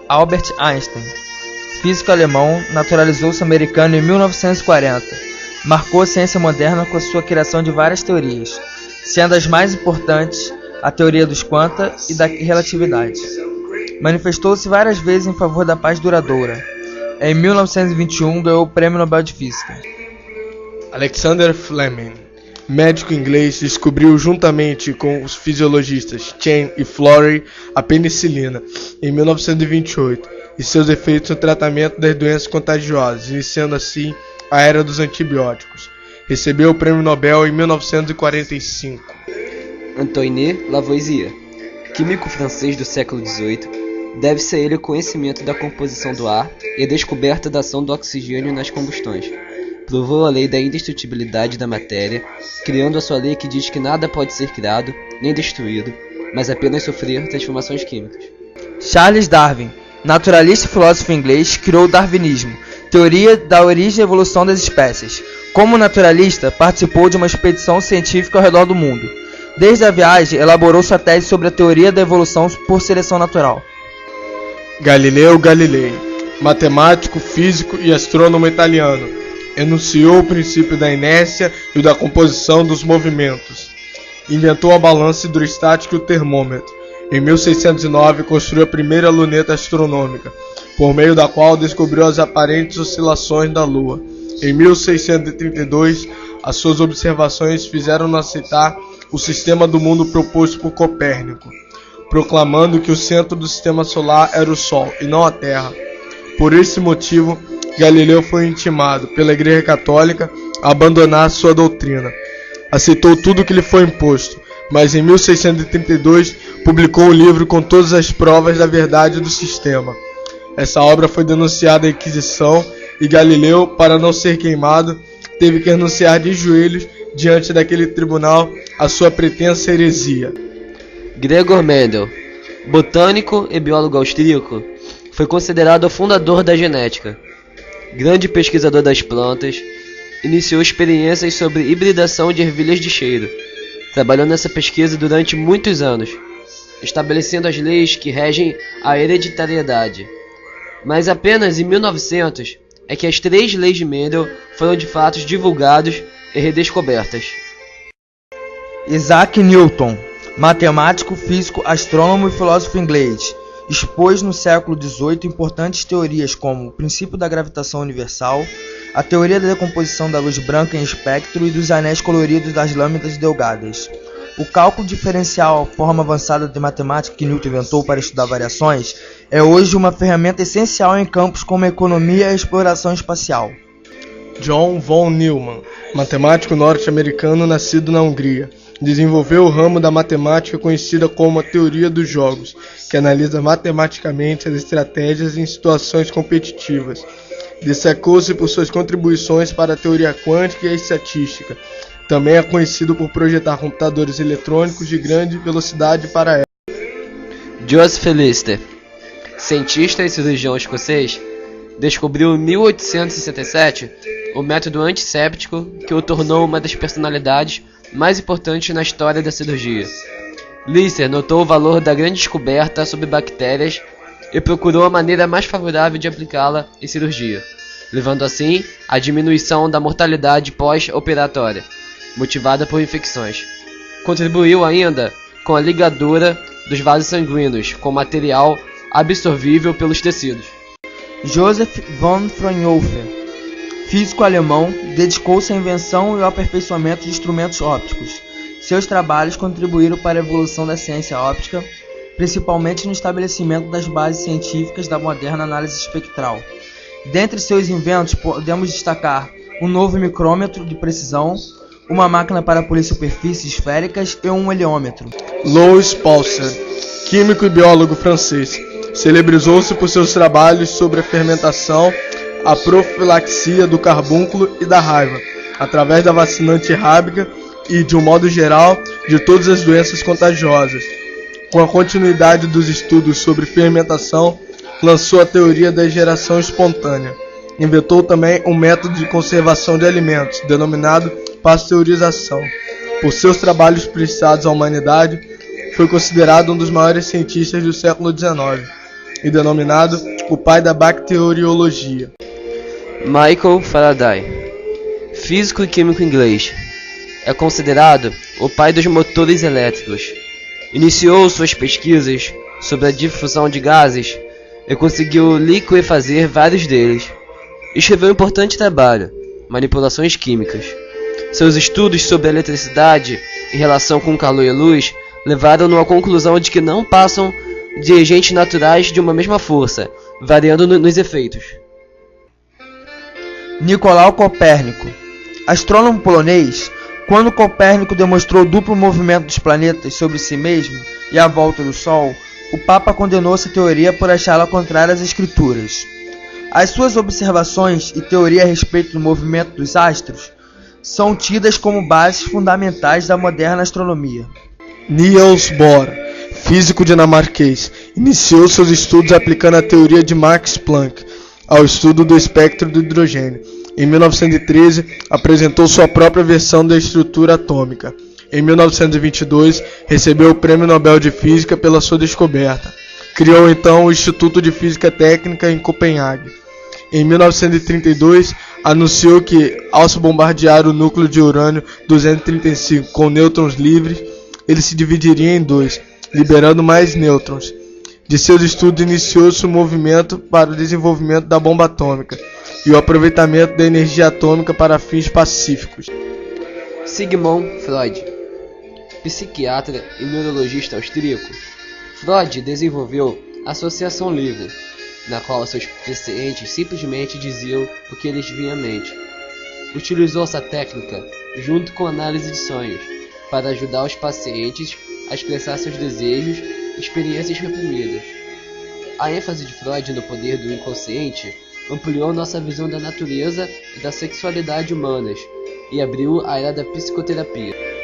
Albert Einstein, físico alemão, naturalizou-se americano em 1940. Marcou a ciência moderna com a sua criação de várias teorias, sendo as mais importantes a teoria dos quanta e da relatividade. Manifestou-se várias vezes em favor da paz duradoura. Em 1921 ganhou o Prêmio Nobel de Física. Alexander Fleming, médico inglês, descobriu juntamente com os fisiologistas Chen e Florey a penicilina em 1928 e seus efeitos no tratamento das doenças contagiosas, iniciando assim a era dos antibióticos. Recebeu o Prêmio Nobel em 1945. Antoine Lavoisier, químico francês do século XVIII, deve-se a ele o conhecimento da composição do ar e a descoberta da ação do oxigênio nas combustões. Provou a lei da indestrutibilidade da matéria, criando a sua lei que diz que nada pode ser criado, nem destruído, mas apenas sofrer transformações químicas. Charles Darwin, naturalista e filósofo inglês, criou o darwinismo, teoria da origem e evolução das espécies. Como naturalista, participou de uma expedição científica ao redor do mundo. Desde a viagem, elaborou sua tese sobre a teoria da evolução por seleção natural. Galileu Galilei, matemático, físico e astrônomo italiano, enunciou o princípio da inércia e da composição dos movimentos. Inventou a balança hidrostática e o termômetro. Em 1609, construiu a primeira luneta astronômica, por meio da qual descobriu as aparentes oscilações da Lua. Em 1632, as suas observações fizeram-no aceitar o sistema do mundo proposto por Copérnico, proclamando que o centro do sistema solar era o Sol e não a Terra. Por esse motivo, Galileu foi intimado pela Igreja Católica a abandonar sua doutrina. Aceitou tudo o que lhe foi imposto, mas em 1632 publicou um livro com todas as provas da verdade do sistema. Essa obra foi denunciada à Inquisição e Galileu, para não ser queimado, teve que renunciar de joelhos diante daquele tribunal a sua pretensa heresia. Gregor Mendel, botânico e biólogo austríaco, foi considerado o fundador da genética. Grande pesquisador das plantas, iniciou experiências sobre hibridação de ervilhas de cheiro. Trabalhou nessa pesquisa durante muitos anos, estabelecendo as leis que regem a hereditariedade. Mas apenas em 1900 é que as 3 leis de Mendel foram de fato divulgadas e redescobertas. Isaac Newton, matemático, físico, astrônomo e filósofo inglês, expôs no século XVIII importantes teorias como o princípio da gravitação universal, a teoria da decomposição da luz branca em espectro e dos anéis coloridos das lâminas delgadas. O cálculo diferencial, a forma avançada de matemática que Newton inventou para estudar variações, é hoje uma ferramenta essencial em campos como a economia e a exploração espacial. John von Neumann, matemático norte-americano nascido na Hungria, desenvolveu o ramo da matemática conhecida como a teoria dos jogos, que analisa matematicamente as estratégias em situações competitivas. Destacou-se por suas contribuições para a teoria quântica e a estatística. Também é conhecido por projetar computadores eletrônicos de grande velocidade para ela. Joseph Lister, cientista e cirurgião escocês, descobriu em 1867 o método antisséptico que o tornou uma das personalidades mais importantes na história da cirurgia. Lister notou o valor da grande descoberta sobre bactérias e procurou a maneira mais favorável de aplicá-la em cirurgia, levando assim à diminuição da mortalidade pós-operatória, motivada por infecções. Contribuiu ainda com a ligadura dos vasos sanguíneos com material absorvível pelos tecidos. Joseph von Fraunhofer, físico alemão, dedicou-se à invenção e ao aperfeiçoamento de instrumentos ópticos. Seus trabalhos contribuíram para a evolução da ciência óptica, principalmente no estabelecimento das bases científicas da moderna análise espectral. Dentre seus inventos, podemos destacar um novo micrômetro de precisão, uma máquina para polir superfícies esféricas e um heliômetro. Louis Pasteur, químico e biólogo francês, celebrizou-se por seus trabalhos sobre a fermentação, a profilaxia do carbúnculo e da raiva, através da vacina antirrábica e, de um modo geral, de todas as doenças contagiosas. Com a continuidade dos estudos sobre fermentação, lançou a teoria da geração espontânea. Inventou também um método de conservação de alimentos, denominado pasteurização. Por seus trabalhos prestados à humanidade, foi considerado um dos maiores cientistas do século XIX. e denominado o pai da bacteriologia. Michael Faraday, físico e químico inglês, é considerado o pai dos motores elétricos. Iniciou suas pesquisas sobre a difusão de gases e conseguiu liquefazer vários deles. Escreveu um importante trabalho, Manipulações Químicas. Seus estudos sobre a eletricidade em relação com calor e luz levaram-no à conclusão de que não passam de agentes naturais de uma mesma força, variando nos efeitos. Nicolau Copérnico, astrônomo polonês. Quando Copérnico demonstrou o duplo movimento dos planetas sobre si mesmo e à volta do Sol, o Papa condenou essa teoria por achá-la contrária às Escrituras. As suas observações e teoria a respeito do movimento dos astros são tidas como bases fundamentais da moderna astronomia. Niels Bohr, físico dinamarquês, iniciou seus estudos aplicando a teoria de Max Planck ao estudo do espectro do hidrogênio. Em 1913, apresentou sua própria versão da estrutura atômica. Em 1922, recebeu o Prêmio Nobel de Física pela sua descoberta. Criou então o Instituto de Física Técnica em Copenhague. Em 1932, anunciou que, ao se bombardear o núcleo de urânio-235 com nêutrons livres, ele se dividiria em dois, liberando mais nêutrons. De seus estudos iniciou-se o movimento para o desenvolvimento da bomba atômica e o aproveitamento da energia atômica para fins pacíficos. Sigmund Freud, psiquiatra e neurologista austríaco. Freud desenvolveu a associação livre, na qual seus pacientes simplesmente diziam o que eles vinham à mente. Utilizou essa técnica, junto com a análise de sonhos, para ajudar os pacientes a expressar seus desejos e experiências reprimidas. A ênfase de Freud no poder do inconsciente ampliou nossa visão da natureza e da sexualidade humanas e abriu a era da psicoterapia.